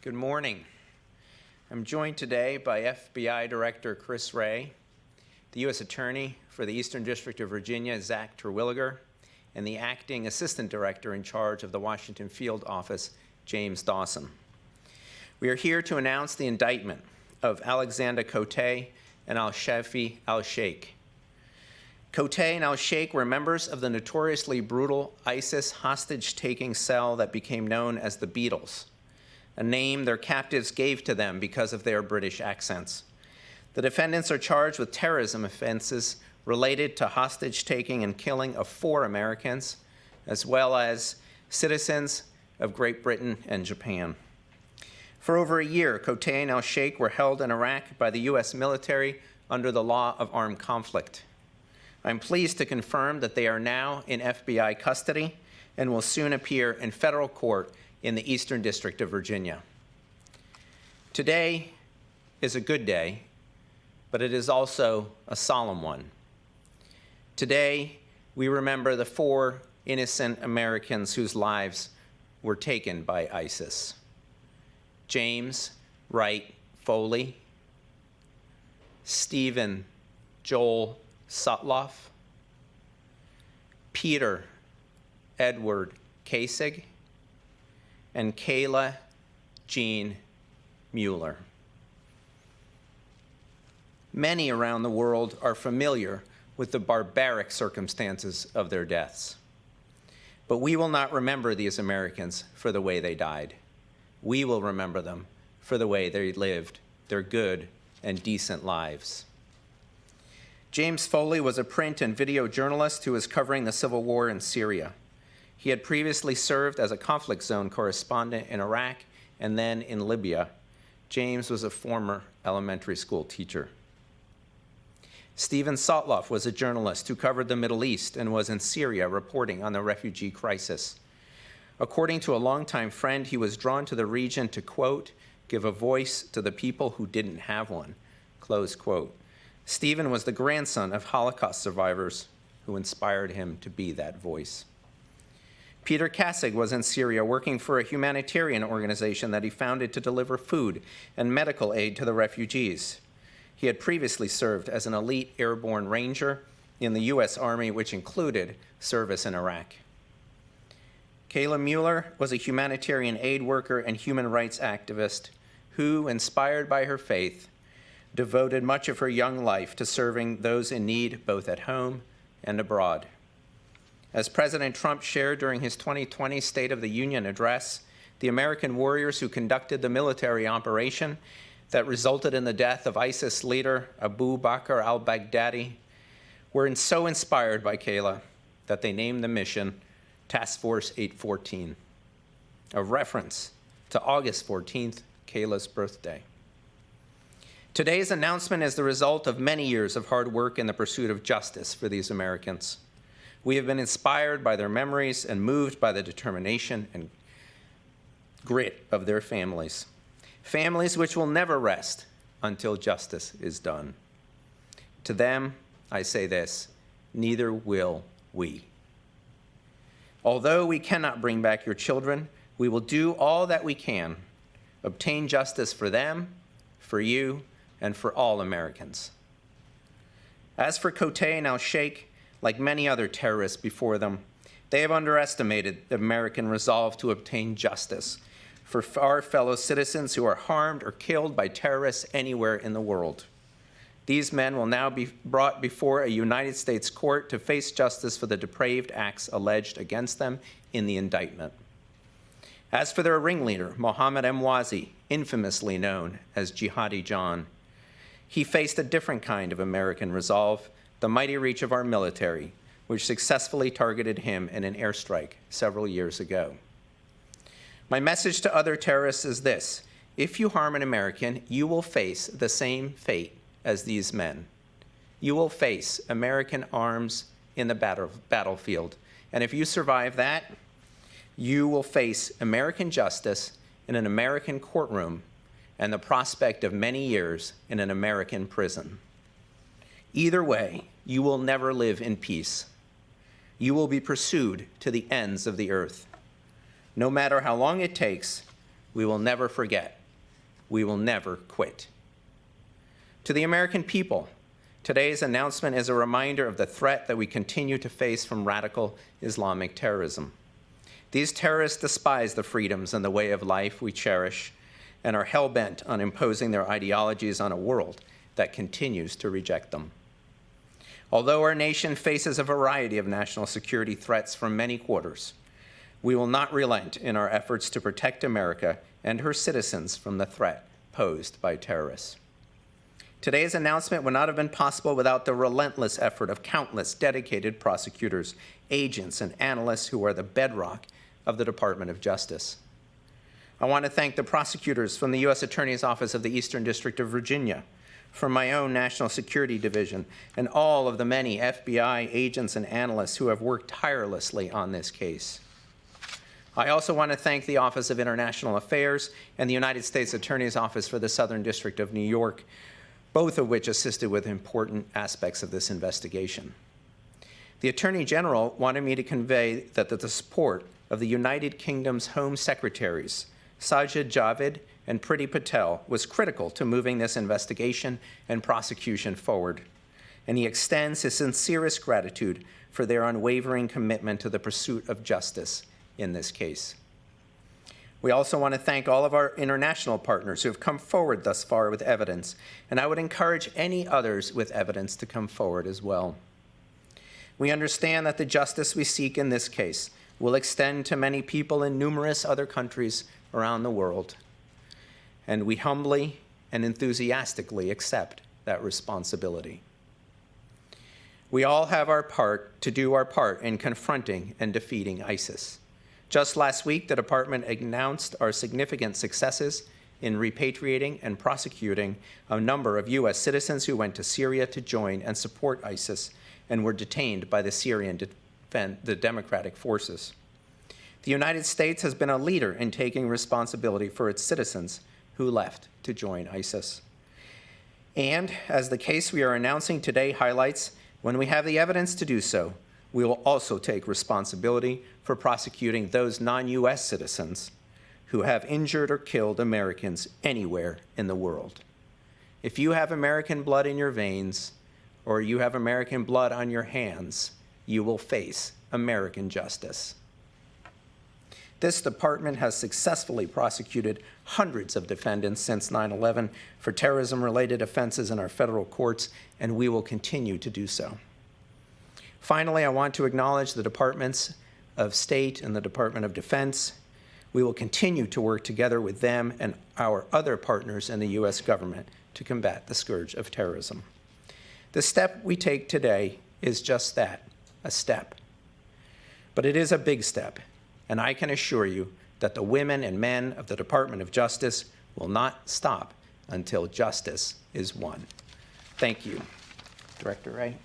Good morning. I'm joined today by FBI Director Chris Wray, the U.S. Attorney for the Eastern District of Virginia, Zach Terwilliger, and the Acting Assistant Director in charge of the Washington Field Office, James Dawson. We are here to announce the indictment of Alexander Cote and Al-Shafee al-Sheikh. Cote and al-Sheikh were members of the notoriously brutal ISIS hostage-taking cell that became known as the Beatles, a name their captives gave to them because of their British accents. The defendants are charged with terrorism offenses related to hostage-taking and killing of 4 Americans, as well as citizens of Great Britain and Japan. For over a year, Cote and al-Sheikh were held in Iraq by the U.S. military under the law of armed conflict. I'm pleased to confirm that they are now in FBI custody and will soon appear in federal court in the Eastern District of Virginia. Today is a good day, but it is also a solemn one. Today, we remember the 4 innocent Americans whose lives were taken by ISIS. James Wright Foley, Stephen Joel Sotloff, Peter Edward Kasich, and Kayla Jean Mueller. Many around the world are familiar with the barbaric circumstances of their deaths. But we will not remember these Americans for the way they died. We will remember them for the way they lived their good and decent lives. James Foley was a print and video journalist who was covering the civil war in Syria. He had previously served as a conflict zone correspondent in Iraq and then in Libya. James was a former elementary school teacher. Stephen Sotloff was a journalist who covered the Middle East and was in Syria reporting on the refugee crisis. According to a longtime friend, he was drawn to the region to, quote, give a voice to the people who didn't have one, close quote. Stephen was the grandson of Holocaust survivors who inspired him to be that voice. Peter Kasich was in Syria working for a humanitarian organization that he founded to deliver food and medical aid to the refugees. He had previously served as an elite airborne ranger in the U.S. Army, which included service in Iraq. Kayla Mueller was a humanitarian aid worker and human rights activist who, inspired by her faith, devoted much of her young life to serving those in need both at home and abroad. As President Trump shared during his 2020 State of the Union address, the American warriors who conducted the military operation that resulted in the death of ISIS leader Abu Bakr al-Baghdadi were so inspired by Kayla that they named the mission Task Force 814, a reference to August 14th, Kayla's birthday. Today's announcement is the result of many years of hard work in the pursuit of justice for these Americans. We have been inspired by their memories and moved by the determination and grit of their families. Families which will never rest until justice is done. To them, I say this, neither will we. Although we cannot bring back your children, we will do all that we can, obtain justice for them, for you, and for all Americans. As for Cote and al-Sheikh, like many other terrorists before them, they have underestimated the American resolve to obtain justice for our fellow citizens who are harmed or killed by terrorists anywhere in the world. These men will now be brought before a United States court to face justice for the depraved acts alleged against them in the indictment. As for their ringleader, Mohammed Emwazi, infamously known as Jihadi John, he faced a different kind of American resolve, the mighty reach of our military, which successfully targeted him in an airstrike several years ago. My message to other terrorists is this: if you harm an American, you will face the same fate as these men. You will face American arms in the battlefield. And if you survive that, you will face American justice in an American courtroom and the prospect of many years in an American prison. Either way, you will never live in peace. You will be pursued to the ends of the earth. No matter how long it takes, we will never forget We will never quit. To the American people, today's announcement is a reminder of the threat that we continue to face from radical Islamic terrorism. These terrorists despise the freedoms and the way of life we cherish and are hell-bent on imposing their ideologies on a world that continues to reject them. Although our nation faces a variety of national security threats from many quarters, we will not relent in our efforts to protect America and her citizens from the threat posed by terrorists. Today's announcement would not have been possible without the relentless effort of countless dedicated prosecutors, agents, and analysts who are the bedrock of the Department of Justice. I want to thank the prosecutors from the U.S. Attorney's Office of the Eastern District of Virginia, from my own National Security Division, and all of the many FBI agents and analysts who have worked tirelessly on this case. I also want to thank the Office of International Affairs and the United States Attorney's Office for the Southern District of New York, both of which assisted with important aspects of this investigation. The Attorney General wanted me to convey that the support of the United Kingdom's Home Secretaries, Sajid Javid and Priti Patel, was critical to moving this investigation and prosecution forward, and he extends his sincerest gratitude for their unwavering commitment to the pursuit of justice in this case. We also want to thank all of our international partners who have come forward thus far with evidence, and I would encourage any others with evidence to come forward as well. We understand that the justice we seek in this case will extend to many people in numerous other countries around the world, and we humbly and enthusiastically accept that responsibility. We all have our part to do our part in confronting and defeating ISIS. Just last week, the department announced our significant successes in repatriating and prosecuting a number of U.S. citizens who went to Syria to join and support ISIS and were detained by the Syrian Democratic Forces. The United States has been a leader in taking responsibility for its citizens who left to join ISIS. And as the case we are announcing today highlights, when we have the evidence to do so, we will also take responsibility for prosecuting those non-U.S. citizens who have injured or killed Americans anywhere in the world. If you have American blood in your veins or you have American blood on your hands, you will face American justice. This department has successfully prosecuted hundreds of defendants since 9/11 for terrorism-related offenses in our federal courts, and we will continue to do so. Finally, I want to acknowledge the Departments of State and the Department of Defense. We will continue to work together with them and our other partners in the U.S. government to combat the scourge of terrorism. The step we take today is just that, a step. But it is a big step, and I can assure you that the women and men of the Department of Justice will not stop until justice is won. Thank you. Director Wray.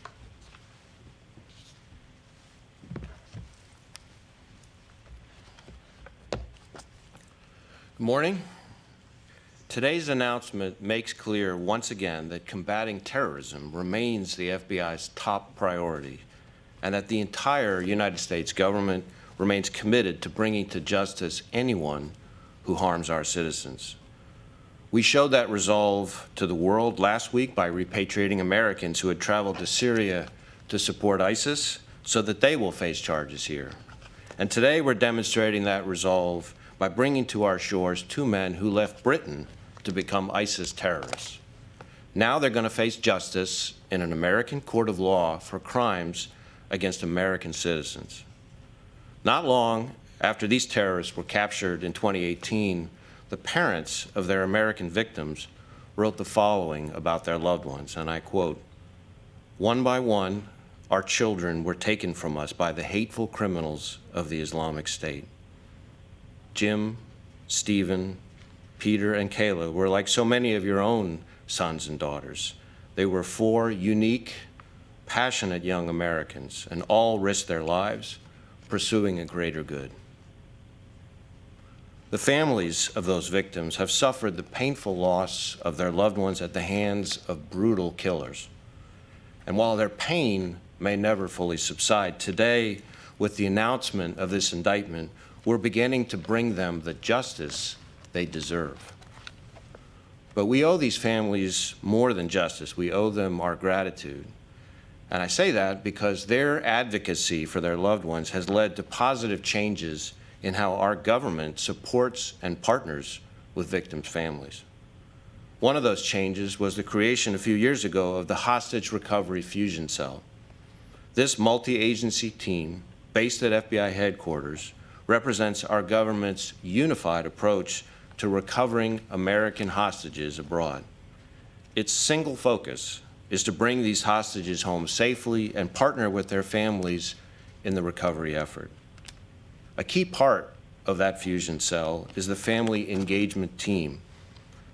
Good morning. Today's announcement makes clear once again that combating terrorism remains the FBI's top priority, and that the entire United States government remains committed to bringing to justice anyone who harms our citizens. We showed that resolve to the world last week by repatriating Americans who had traveled to Syria to support ISIS so that they will face charges here. And today we're demonstrating that resolve by bringing to our shores two men who left Britain to become ISIS terrorists. Now they're going to face justice in an American court of law for crimes against American citizens. Not long after these terrorists were captured in 2018, the parents of their American victims wrote the following about their loved ones, and I quote, "One by one, our children were taken from us by the hateful criminals of the Islamic State. Jim, Stephen, Peter, and Kayla were like so many of your own sons and daughters. They were four unique, passionate young Americans, and all risked their lives pursuing a greater good. The families of those victims have suffered the painful loss of their loved ones at the hands of brutal killers. And while their pain may never fully subside, today, with the announcement of this indictment, we're beginning to bring them the justice they deserve. But we owe these families more than justice. We owe them our gratitude. And I say that because their advocacy for their loved ones has led to positive changes in how our government supports and partners with victims' families. One of those changes was the creation a few years ago of the Hostage Recovery Fusion Cell. This multi-agency team, based at FBI headquarters, represents our government's unified approach to recovering American hostages abroad. Its single focus is to bring these hostages home safely and partner with their families in the recovery effort. A key part of that fusion cell is the family engagement team.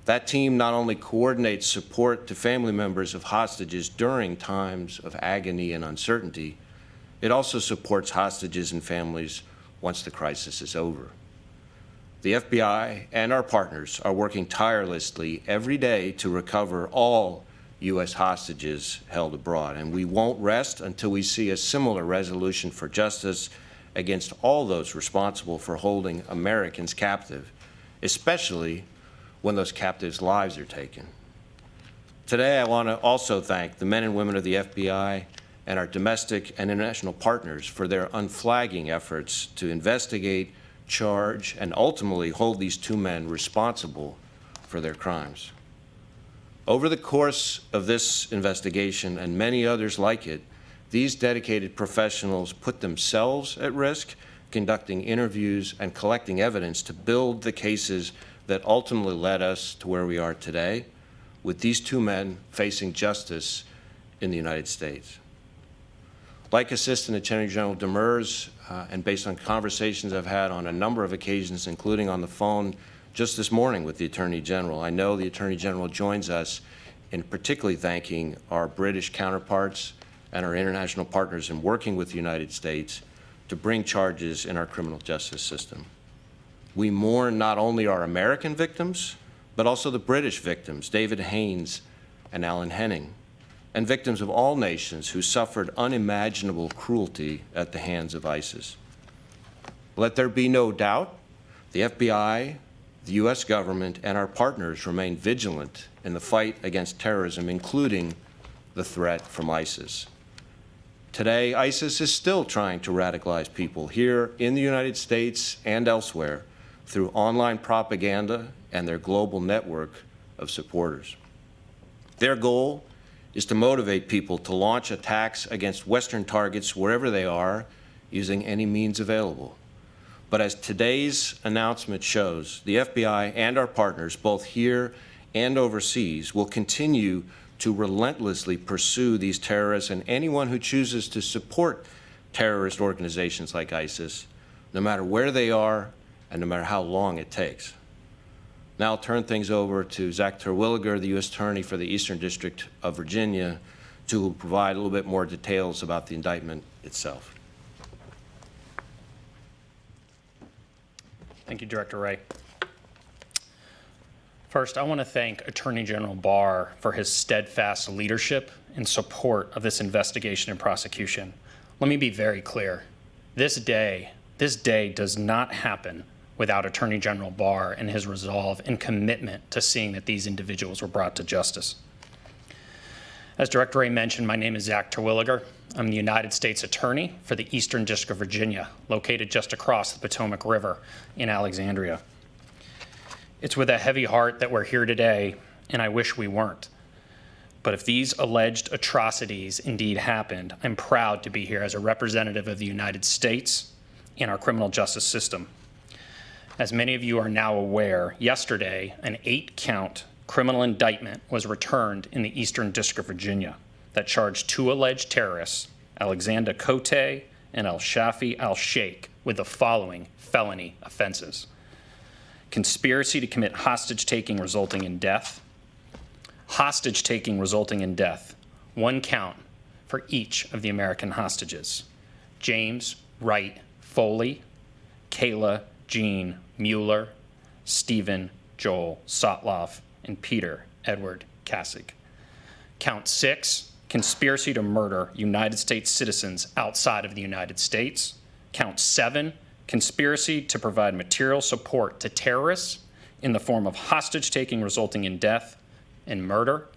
That team not only coordinates support to family members of hostages during times of agony and uncertainty, it also supports hostages and families once the crisis is over. The FBI and our partners are working tirelessly every day to recover all U.S. hostages held abroad, and we won't rest until we see a similar resolution for justice against all those responsible for holding Americans captive, especially when those captives' lives are taken. Today, I want to also thank the men and women of the FBI and our domestic and international partners for their unflagging efforts to investigate, charge, and ultimately hold these two men responsible for their crimes. Over the course of this investigation and many others like it, these dedicated professionals put themselves at risk, conducting interviews and collecting evidence to build the cases that ultimately led us to where we are today, with these two men facing justice in the United States. Like Assistant Attorney General Demers, and based on conversations I've had on a number of occasions, including on the phone just this morning with the Attorney General, I know the Attorney General joins us in particularly thanking our British counterparts and our international partners in working with the United States to bring charges in our criminal justice system. We mourn not only our American victims, but also the British victims, David Haynes and Alan Henning, and victims of all nations who suffered unimaginable cruelty at the hands of ISIS. Let there be no doubt, the FBI, the U.S. government, and our partners remain vigilant in the fight against terrorism, including the threat from ISIS. Today, ISIS is still trying to radicalize people here in the United States and elsewhere through online propaganda and their global network of supporters. Their goal is to motivate people to launch attacks against Western targets wherever they are, using any means available. But as today's announcement shows, the FBI and our partners, both here and overseas, will continue to relentlessly pursue these terrorists and anyone who chooses to support terrorist organizations like ISIS, no matter where they are and no matter how long it takes. Now I'll turn things over to Zach Terwilliger, the U.S. Attorney for the Eastern District of Virginia, to provide a little bit more details about the indictment itself. Thank you, Director Wray. First, I want to thank Attorney General Barr for his steadfast leadership and support of this investigation and prosecution. Let me be very clear. This day does not happen without Attorney General Barr and his resolve and commitment to seeing that these individuals were brought to justice. As Director Wray mentioned, my name is Zach Terwilliger. I'm the United States Attorney for the Eastern District of Virginia, located just across the Potomac River in Alexandria. It's with a heavy heart that we're here today, and I wish we weren't. But if these alleged atrocities indeed happened, I'm proud to be here as a representative of the United States in our criminal justice system. As many of you are now aware, yesterday, an 8-count criminal indictment was returned in the Eastern District of Virginia that charged 2 alleged terrorists, Alexander Cote and Al-Shafi Al-Sheikh, with the following felony offenses: conspiracy to commit hostage-taking resulting in death, hostage-taking resulting in death, 1 count for each of the American hostages: James Wright Foley, Kayla Jean Mueller, Stephen Joel Sotloff, and Peter Edward Kassig. Count 6, conspiracy to murder United States citizens outside of the United States. Count 7, conspiracy to provide material support to terrorists in the form of hostage-taking resulting in death and murder.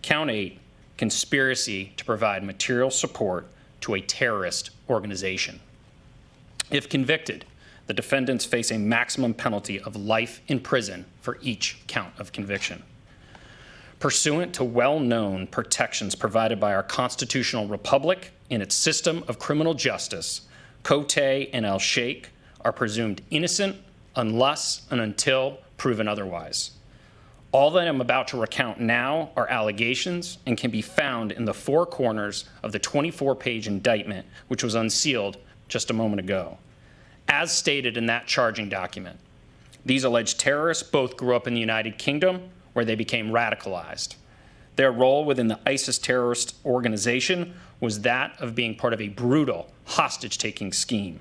Count 8, conspiracy to provide material support to a terrorist organization. If convicted, the defendants face a maximum penalty of life in prison for each count of conviction. Pursuant to well-known protections provided by our constitutional republic in its system of criminal justice, Cote and El-Sheikh are presumed innocent unless and until proven otherwise. All that I'm about to recount now are allegations and can be found in the four corners of the 24-page indictment, which was unsealed just a moment ago. As stated in that charging document, these alleged terrorists both grew up in the United Kingdom, where they became radicalized. Their role within the ISIS terrorist organization was that of being part of a brutal hostage-taking scheme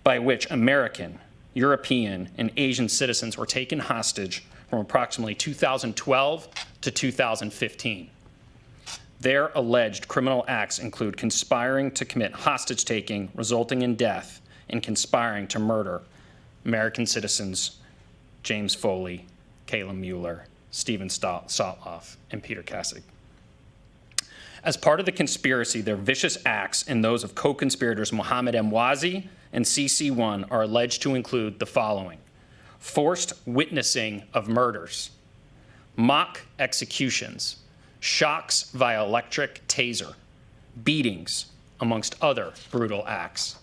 by which American, European, and Asian citizens were taken hostage from approximately 2012 to 2015. Their alleged criminal acts include conspiring to commit hostage-taking resulting in death and conspiring to murder American citizens James Foley, Kayla Mueller, Steven Sotloff, and Peter Kassig. As part of the conspiracy, their vicious acts and those of co-conspirators Mohammed Emwazi and CC1 are alleged to include the following: forced witnessing of murders, mock executions, shocks via electric taser, beatings, amongst other brutal acts.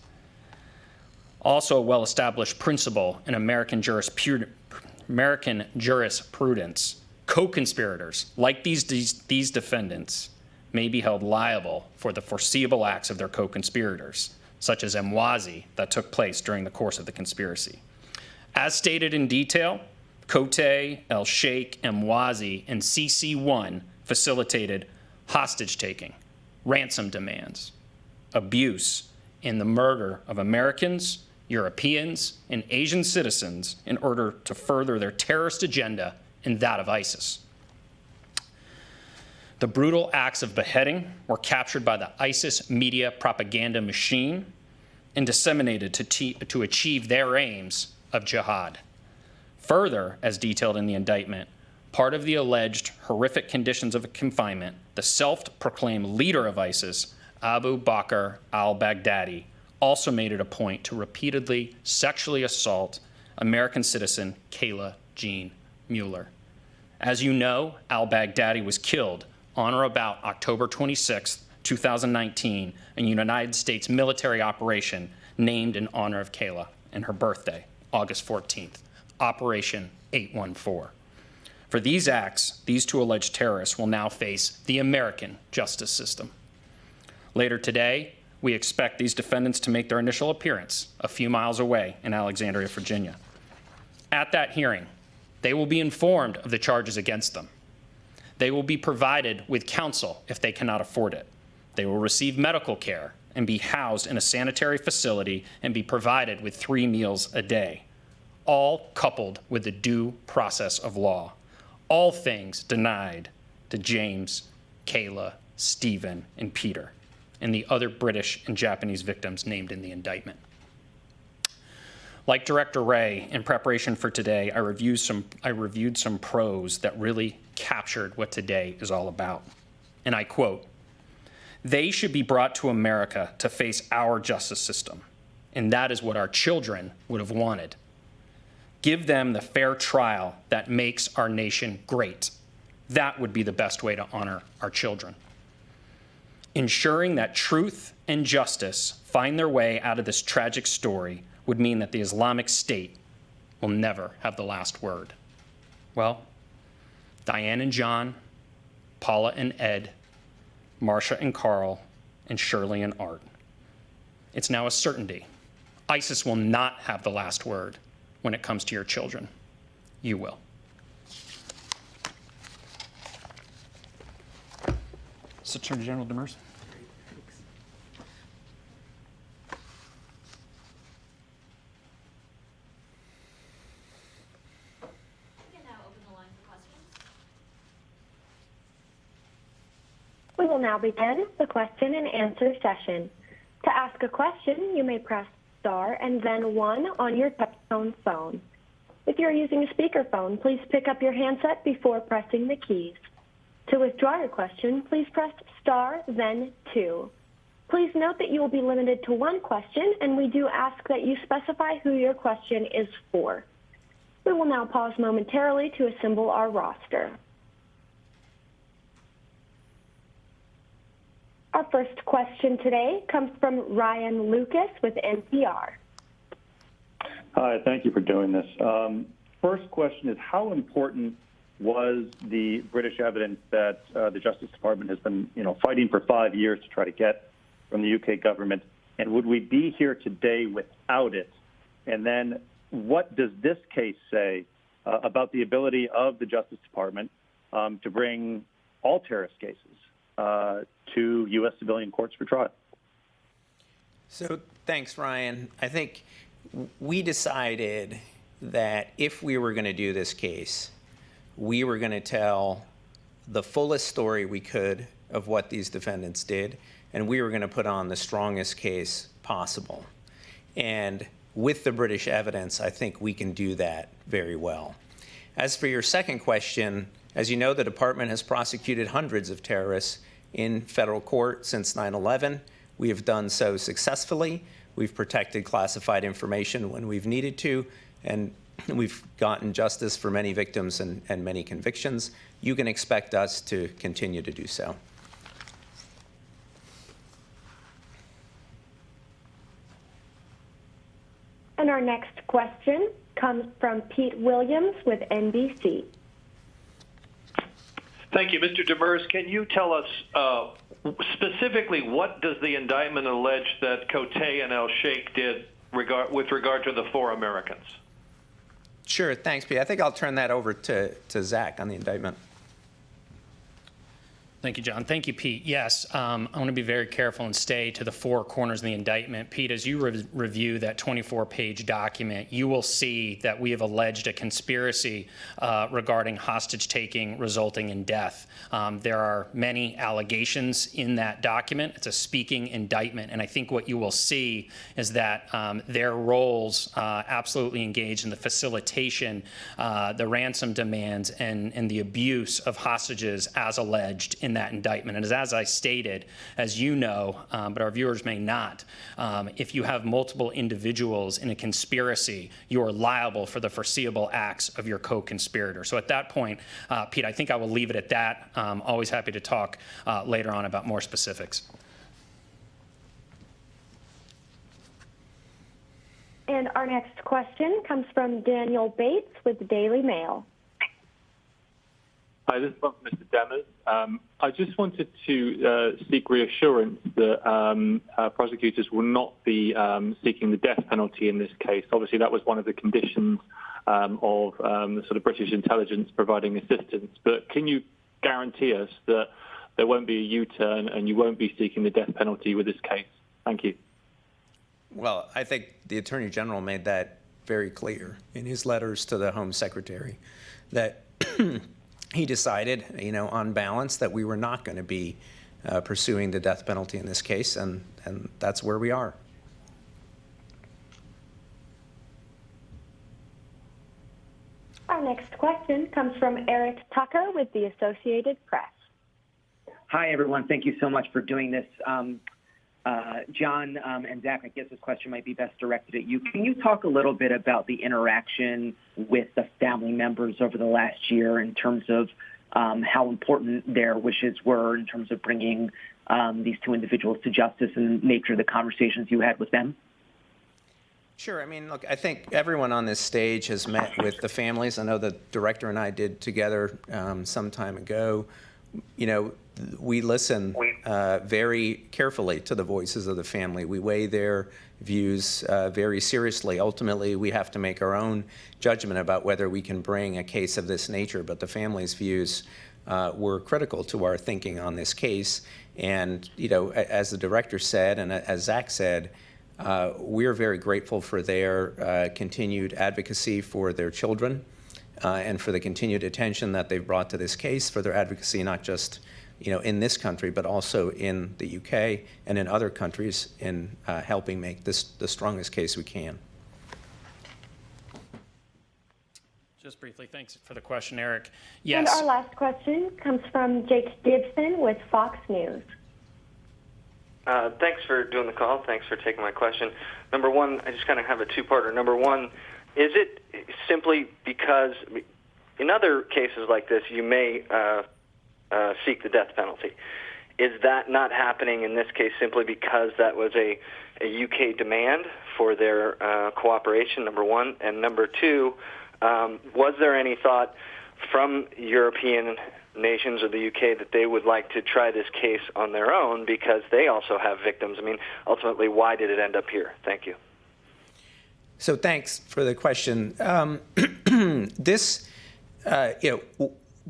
Also a well-established principle in American jurisprudence, co-conspirators, like these defendants, may be held liable for the foreseeable acts of their co-conspirators, such as Emwazi, that took place during the course of the conspiracy. As stated in detail, Cote, El-Sheikh, Emwazi, and CC1 facilitated hostage-taking, ransom demands, abuse, and the murder of Americans, Europeans, and Asian citizens in order to further their terrorist agenda and that of ISIS. The brutal acts of beheading were captured by the ISIS media propaganda machine and disseminated to achieve their aims of jihad. Further, as detailed in the indictment, part of the alleged horrific conditions of confinement, the self-proclaimed leader of ISIS, Abu Bakr al-Baghdadi, also made it a point to repeatedly sexually assault American citizen Kayla Jean Mueller. As you know, al-Baghdadi was killed on or about October 26, 2019, in a United States military operation named in honor of Kayla and her birthday, August 14th, Operation 814. For these acts, these two alleged terrorists will now face the American justice system. Later today, we expect these defendants to make their initial appearance a few miles away in Alexandria, Virginia. At that hearing, they will be informed of the charges against them. They will be provided with counsel if they cannot afford it. They will receive medical care and be housed in a sanitary facility and be provided with 3 meals a day, all coupled with the due process of law. All things denied to James, Kayla, Stephen, and Peter, and the other British and Japanese victims named in the indictment. Like Director Wray, in preparation for today, I reviewed some prose that really captured what today is all about. And I quote, "They should be brought to America to face our justice system, and that is what our children would have wanted. Give them the fair trial that makes our nation great. That would be the best way to honor our children. Ensuring that truth and justice find their way out of this tragic story would mean that the Islamic State will never have the last word." Well, Diane and John, Paula and Ed, Marcia and Carl, and Shirley and Art. It's now a certainty. ISIS will not have the last word when it comes to your children. You will. Attorney General Demers. We will now begin the question and answer session. To ask a question, you may press star and then 1 on your touchtone phone. If you're using a speakerphone, please pick up your handset before pressing the keys. To withdraw your question, please press star, then 2. Please note that you will be limited to one question, and we do ask that you specify who your question is for. We will now pause momentarily to assemble our roster. Our first question today comes from Ryan Lucas with NPR. Hi, thank you for doing this. First question is, how important was the British evidence that the Justice Department has been, fighting for 5 years to try to get from the UK government, and would we be here today without it? And then what does this case say about the ability of the Justice Department to bring all terrorist cases to U.S. civilian courts for trial? So thanks, Ryan. I think we decided that if we were going to do this case, we were going to tell the fullest story we could of what these defendants did, and we were going to put on the strongest case possible. And with the British evidence, I think we can do that very well. As for your second question, as you know, the department has prosecuted hundreds of terrorists in federal court since 9/11. We have done so successfully. We've protected classified information when we've needed to, and we've gotten justice for many victims and many convictions. You can expect us to continue to do so. And our next question comes from Pete Williams with NBC. Thank you. Mr. Demers, can you tell us specifically what does the indictment allege that Cote and El-Sheikh did with regard to the 4 Americans? Sure, thanks, Pete. I think I'll turn that over to Zach on the indictment. Thank you, John. Thank you, Pete. Yes, I want to be very careful and stay to the 4 corners of the indictment. Pete, as you review that 24-page document, you will see that we have alleged a conspiracy regarding hostage-taking resulting in death. There are many allegations in that document. It's a speaking indictment, and I think what you will see is that their roles absolutely engaged in the facilitation, the ransom demands, and the abuse of hostages as alleged in that indictment. And as I stated, as you know, but our viewers may not, if you have multiple individuals in a conspiracy, you are liable for the foreseeable acts of your co-conspirator. So at that point, Pete, I think I will leave it at that. Always happy to talk later on about more specifics. And our next question comes from Daniel Bates with the Daily Mail. Hi, this is from Mr. Demers. I just wanted to seek reassurance that prosecutors will not be seeking the death penalty in this case. Obviously, that was one of the conditions of the sort of British intelligence providing assistance. But can you guarantee us that there won't be a U-turn and you won't be seeking the death penalty with this case? Thank you. Well, I think the Attorney General made that very clear in his letters to the Home Secretary that he decided, on balance, that we were not going to be pursuing the death penalty in this case, and that's where we are. Our next question comes from Eric Tucker with the Associated Press. Hi, everyone. Thank you so much for doing this. John and Zach, I guess this question might be best directed at you. Can you talk a little bit about the interaction with the family members over the last year in terms of how important their wishes were in terms of bringing these 2 individuals to justice and the nature of the conversations you had with them? Sure. I mean, look, I think everyone on this stage has met with the families. I know the director and I did together some time ago. We listen very carefully to the voices of the family. We weigh their views very seriously. Ultimately, we have to make our own judgment about whether we can bring a case of this nature, but the family's views were critical to our thinking on this case. And, as the director said, and as Zach said, we're very grateful for their continued advocacy for their children and for the continued attention that they've brought to this case, for their advocacy not just in this country, but also in the UK and in other countries in helping make this the strongest case we can. Just briefly, thanks for the question, Eric. And Yes. our last question comes from Jake Gibson with Fox News. Thanks for doing the call. Thanks for taking my question. Number one, I just kind of have a two-parter. Number one, is it simply because in other cases like this, you may seek the death penalty? Is that not happening in this case simply because that was a UK demand for their cooperation, number one? And number two, was there any thought from European nations or the UK that they would like to try this case on their own because they also have victims? I mean, ultimately, why did it end up here? Thank you. So thanks for the question.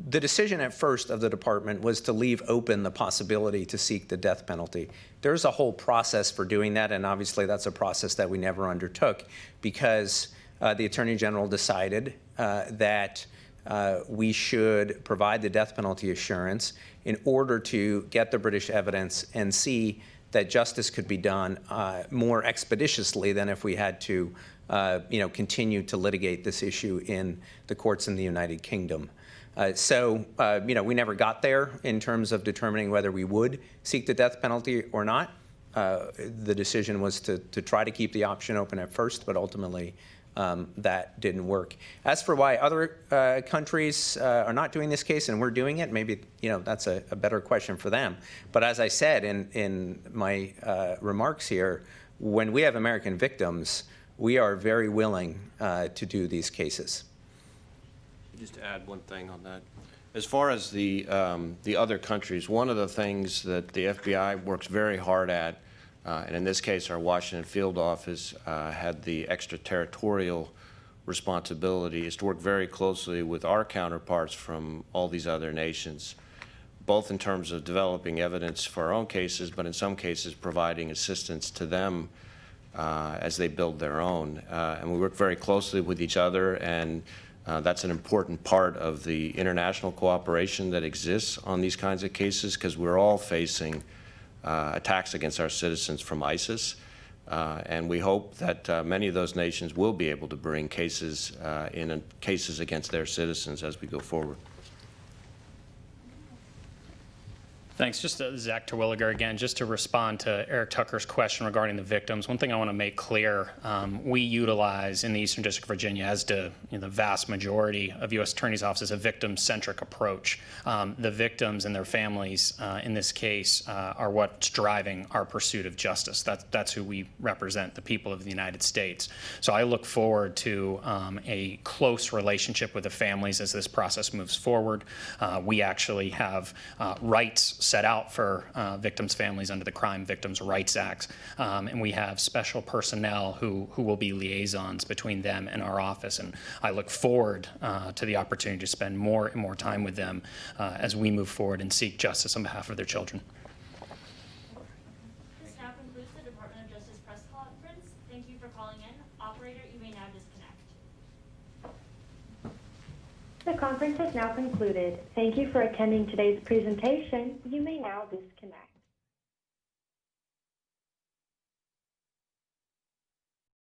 The decision at first of the department was to leave open the possibility to seek the death penalty. There's a whole process for doing that, and obviously that's a process that we never undertook because the Attorney General decided that we should provide the death penalty assurance in order to get the British evidence and see that justice could be done more expeditiously than if we had to continue to litigate this issue in the courts in the United Kingdom. We never got there in terms of determining whether we would seek the death penalty or not. The decision was to try to keep the option open at first, but ultimately that didn't work. As for why other countries are not doing this case and we're doing it, maybe that's a better question for them. But as I said in my remarks here, when we have American victims, we are very willing to do these cases. Just to add one thing on that. As far as the other countries, one of the things that the FBI works very hard at, and in this case our Washington field office had the extraterritorial responsibility, is to work very closely with our counterparts from all these other nations, both in terms of developing evidence for our own cases, but in some cases providing assistance to them as they build their own. And we work very closely with each other, and that's an important part of the international cooperation that exists on these kinds of cases because we're all facing attacks against our citizens from ISIS. And we hope that many of those nations will be able to bring cases cases against their citizens as we go forward. Thanks. Just Zach Terwilliger again, just to respond to Eric Tucker's question regarding the victims. One thing I want to make clear, we utilize in the Eastern District of Virginia, as do the vast majority of U.S. attorneys' offices, a victim-centric approach. The victims and their families in this case are what's driving our pursuit of justice. That's who we represent, the people of the United States. So I look forward to a close relationship with the families as this process moves forward. We actually have rights set out for victims' families under the Crime Victims' Rights Act. And we have special personnel who will be liaisons between them and our office. And I look forward to the opportunity to spend more and more time with them as we move forward and seek justice on behalf of their children. This now concludes the Department of Justice press conference. Thank you for calling in. Operator, you may now disconnect. The conference has now concluded. Thank you for attending today's presentation. You may now disconnect.